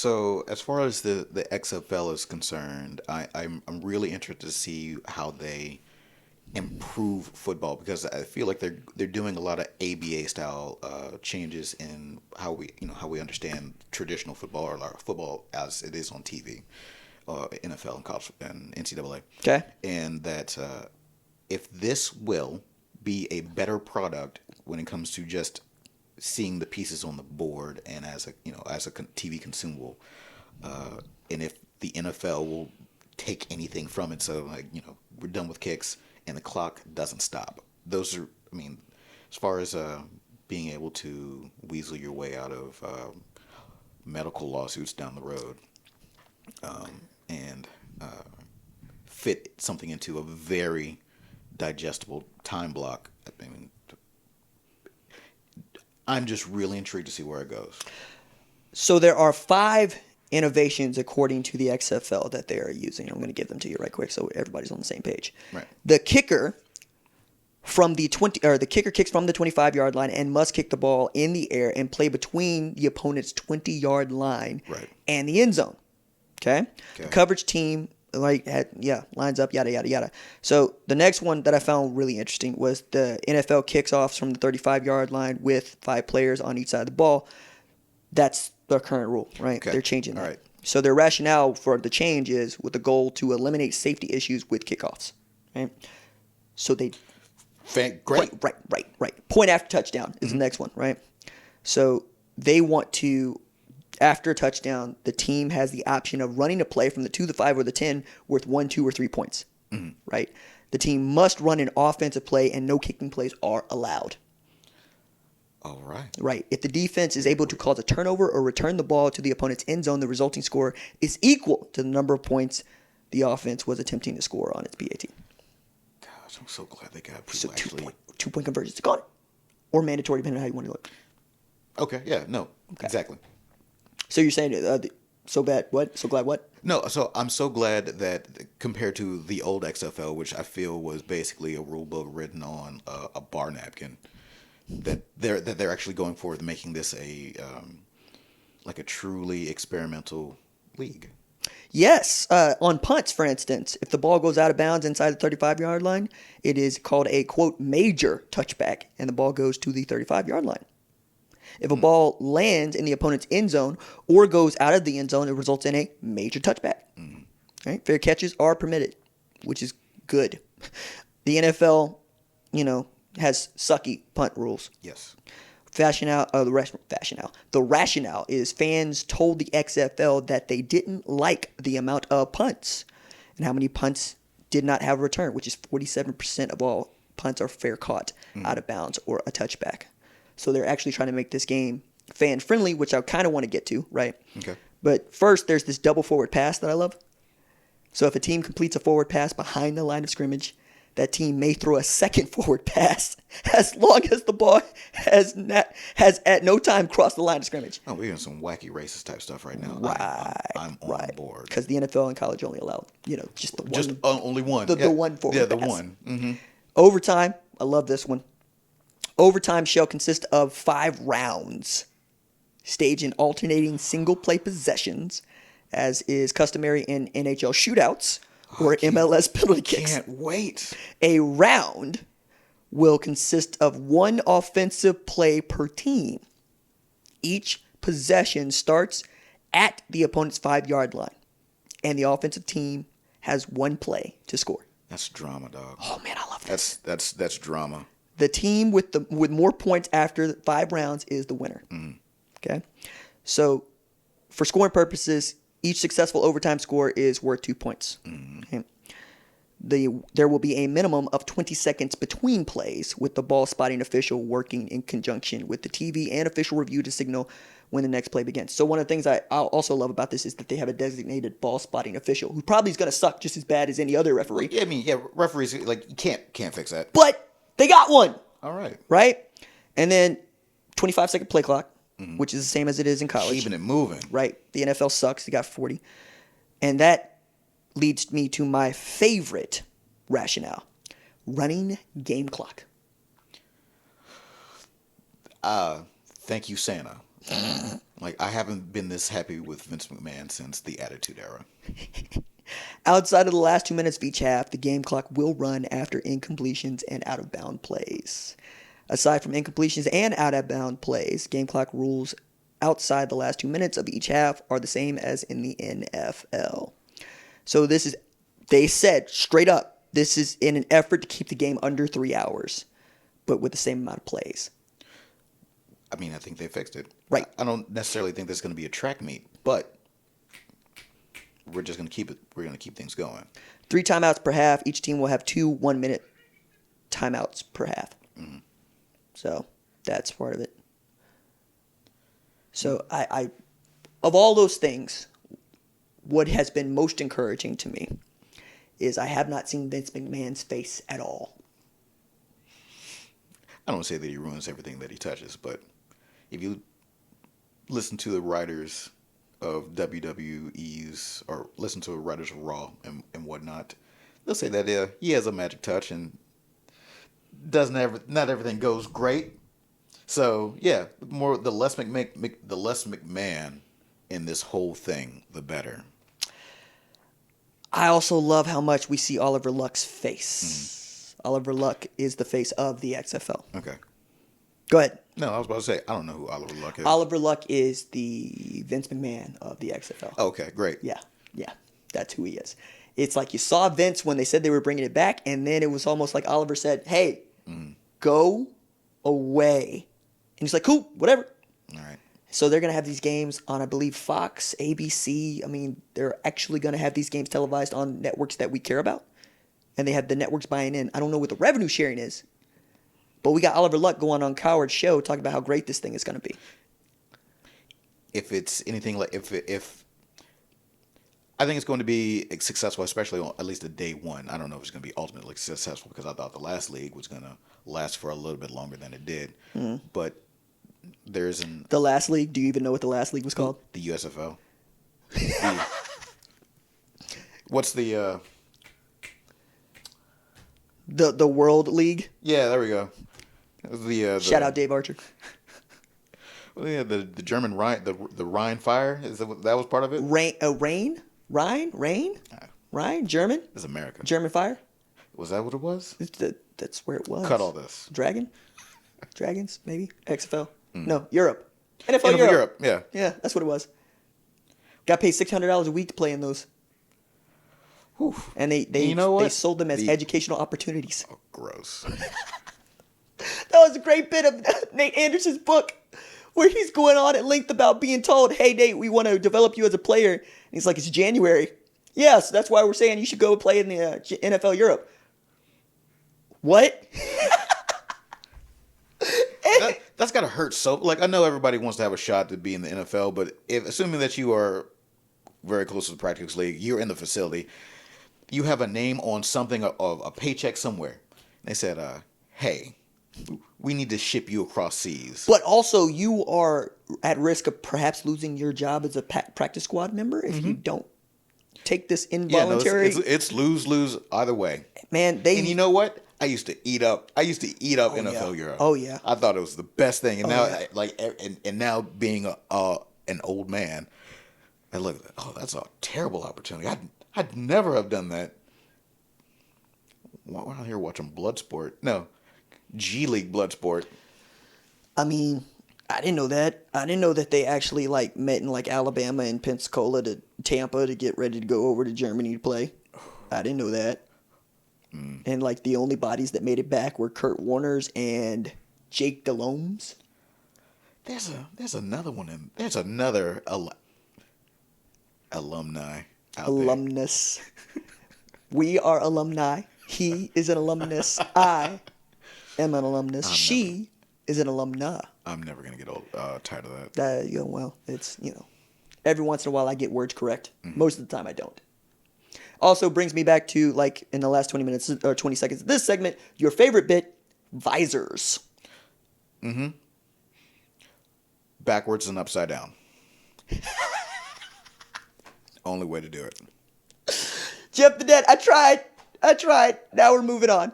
So as far as the XFL is concerned, I'm really interested to see how they improve football because I feel like they're doing a lot of ABA style changes in how we understand traditional football or football as it is on TV, NFL and college and NCAA. Okay. And that if this will be a better product when it comes to just seeing the pieces on the board and as a TV consumable, and if the NFL will take anything from it, so we're done with kicks and the clock doesn't stop. Those are, I mean, as far as being able to weasel your way out of medical lawsuits down the road, and fit something into a very digestible time block. I mean, I'm just really intrigued to see where it goes. So there are 5 innovations according to the XFL that they are using. I'm going to give them to you right quick so everybody's on the same page. Right. The kicker the kicker kicks from the 25-yard line and must kick the ball in the air and play between the opponent's 20-yard line and the end zone. Okay? The coverage team lines up, yada, yada, yada. So the next one that I found really interesting was the NFL kicks off from the 35-yard line with 5 players on each side of the ball. That's their current rule, right? Okay. They're changing that. All right. So their rationale for the change is with the goal to eliminate safety issues with kickoffs, right? So they... Great. Right. Point after touchdown is the next one, right? So they want to... After a touchdown, the team has the option of running a play from the 2, the 5, or the 10 worth 1, 2, or 3 points, right? The team must run an offensive play, and no kicking plays are allowed. All right. Right. If the defense is able to cause a turnover or return the ball to the opponent's end zone, the resulting score is equal to the number of points the offense was attempting to score on its PAT. Gosh, I'm so glad they got people So actually... two-point conversions is gone. Or mandatory, depending on how you want to do it. Okay, yeah, no, exactly. So you're saying so bad what? So glad what? No, so I'm so glad that compared to the old XFL, which I feel was basically a rule book written on a bar napkin, that they're actually going forward, making this a truly experimental league. Yes. On punts, for instance, if the ball goes out of bounds inside the 35-yard line, it is called a, quote, major touchback, and the ball goes to the 35-yard line. If a ball lands in the opponent's end zone or goes out of the end zone, it results in a major touchback. Right? Fair catches are permitted, which is good. The NFL, has sucky punt rules. Yes. The rationale is fans told the XFL that they didn't like the amount of punts and how many punts did not have a return, which is 47% of all punts are fair caught out of bounds or a touchback. So they're actually trying to make this game fan-friendly, which I kind of want to get to, right? Okay. But first, there's this double forward pass that I love. So if a team completes a forward pass behind the line of scrimmage, that team may throw a second forward pass as long as the ball has at no time crossed the line of scrimmage. Oh, we're doing some wacky racist type stuff right now. Right. I'm on board. Because the NFL and college only allow, just the one. Just only one. The one forward pass. Yeah, the one. Mm-hmm. Overtime, I love this one. Overtime shall consist of 5 rounds, staged in alternating single-play possessions, as is customary in NHL shootouts or MLS penalty kicks. Can't wait. A round will consist of 1 offensive play per team. Each possession starts at the opponent's 5-yard line, and the offensive team has 1 play to score. That's drama, dog. Oh man, I love this. That's drama. The team with more points after 5 rounds is the winner. Okay? So, for scoring purposes, each successful overtime score is worth 2 points. Okay? There will be a minimum of 20 seconds between plays, with the ball spotting official working in conjunction with the TV and official review to signal when the next play begins. So one of the things I also love about this is that they have a designated ball spotting official who probably is going to suck just as bad as any other referee. Referees you can't fix that. But they got one. All right. Right? And then 25-second play clock, which is the same as it is in college. Keeping it moving. Right. The NFL sucks. They got 40. And that leads me to my favorite rationale. Running game clock. Thank you, Santa. Like, I haven't been this happy with Vince McMahon since the Attitude Era. Outside of the last 2 minutes of each half, the game clock will run after incompletions and out-of-bound plays. Aside from incompletions and out-of-bound plays, game clock rules outside the last 2 minutes of each half are the same as in the NFL. So they said straight up, this is in an effort to keep the game under 3 hours, but with the same amount of plays. I mean, I think they fixed it. Right. I don't necessarily think there's going to be a track meet, but we're just going to keep it. We're going to keep things going. 3 timeouts per half. Each team will have 2 1-minute timeouts per half. Mm-hmm. So that's part of it. So I, of all those things, what has been most encouraging to me is I have not seen Vince McMahon's face at all. I don't say that he ruins everything that he touches, but if you listen to the writers of WWE's or listen to the writers of Raw and whatnot, they'll say that he has a magic touch and not everything goes great. So yeah, the less McMahon in this whole thing, the better. I also love how much we see Oliver Luck's face. Mm-hmm. Oliver Luck is the face of the XFL. Okay. Go ahead. No, I was about to say, I don't know who Oliver Luck is. Oliver Luck is the Vince McMahon of the XFL. Okay, great. Yeah, that's who he is. It's like you saw Vince when they said they were bringing it back, and then it was almost like Oliver said, hey, go away. And he's like, cool, whatever. All right. So they're going to have these games on, I believe, Fox, ABC. I mean, they're actually going to have these games televised on networks that we care about. And they have the networks buying in. I don't know what the revenue sharing is. But we got Oliver Luck going on Coward's show talking about how great this thing is going to be. If it's anything like, if I think it's going to be successful, especially on at least the day one. I don't know if it's going to be ultimately successful because I thought the last league was going to last for a little bit longer than it did. Mm-hmm. But the last league. Do you even know what the last league was called? The USFL. What's the World League? Yeah, there we go. Shout out Dave Archer. Well, yeah, the German Rhine, the Rhine Fire, that was part of it. Rhine, German. It's America. German Fire. Was that what it was? That's where it was. Cut all this. Dragons, maybe XFL. No, Europe. NFL Europe. Yeah. Yeah, that's what it was. Got paid $600 a week to play in those. Whew. And they sold them as educational opportunities. Oh, gross. That was a great bit of Nate Anderson's book where he's going on at length about being told, hey, Nate, we want to develop you as a player. And he's like, it's January. Yes, so that's why we're saying you should go play in the NFL Europe. What? That's got to hurt. So, like, I know everybody wants to have a shot to be in the NFL, but assuming that you are very close to the practice league, you're in the facility, you have a name on something of a paycheck somewhere. They said, hey, we need to ship you across seas. But also, you are at risk of perhaps losing your job as a practice squad member if you don't take this involuntary. Yeah, no, it's lose either way. Man, and you know what? I used to eat up NFL Europe. Oh yeah. I thought it was the best thing, and now being an old man, I look at that. Oh, that's a terrible opportunity. I'd never have done that. We're not here watching Bloodsport. No, G League Bloodsport. I mean, I didn't know that. I didn't know that they actually met in Alabama and Pensacola to Tampa to get ready to go over to Germany to play. I didn't know that. And the only bodies that made it back were Kurt Warner's and Jake Delome's. There's another one there's another alumni out alumnus. We are alumni. He is an alumnus. I am an alumnus. She is an alumna. I'm never gonna get tired of that. Well, it's every once in a while I get words correct. Mm-hmm. Most of the time I don't. Also brings me back to, in the last 20 minutes or 20 seconds of this segment, your favorite bit, visors. Mm-hmm. Backwards and upside down. Only way to do it. Jeff the Dead, I tried. Now we're moving on.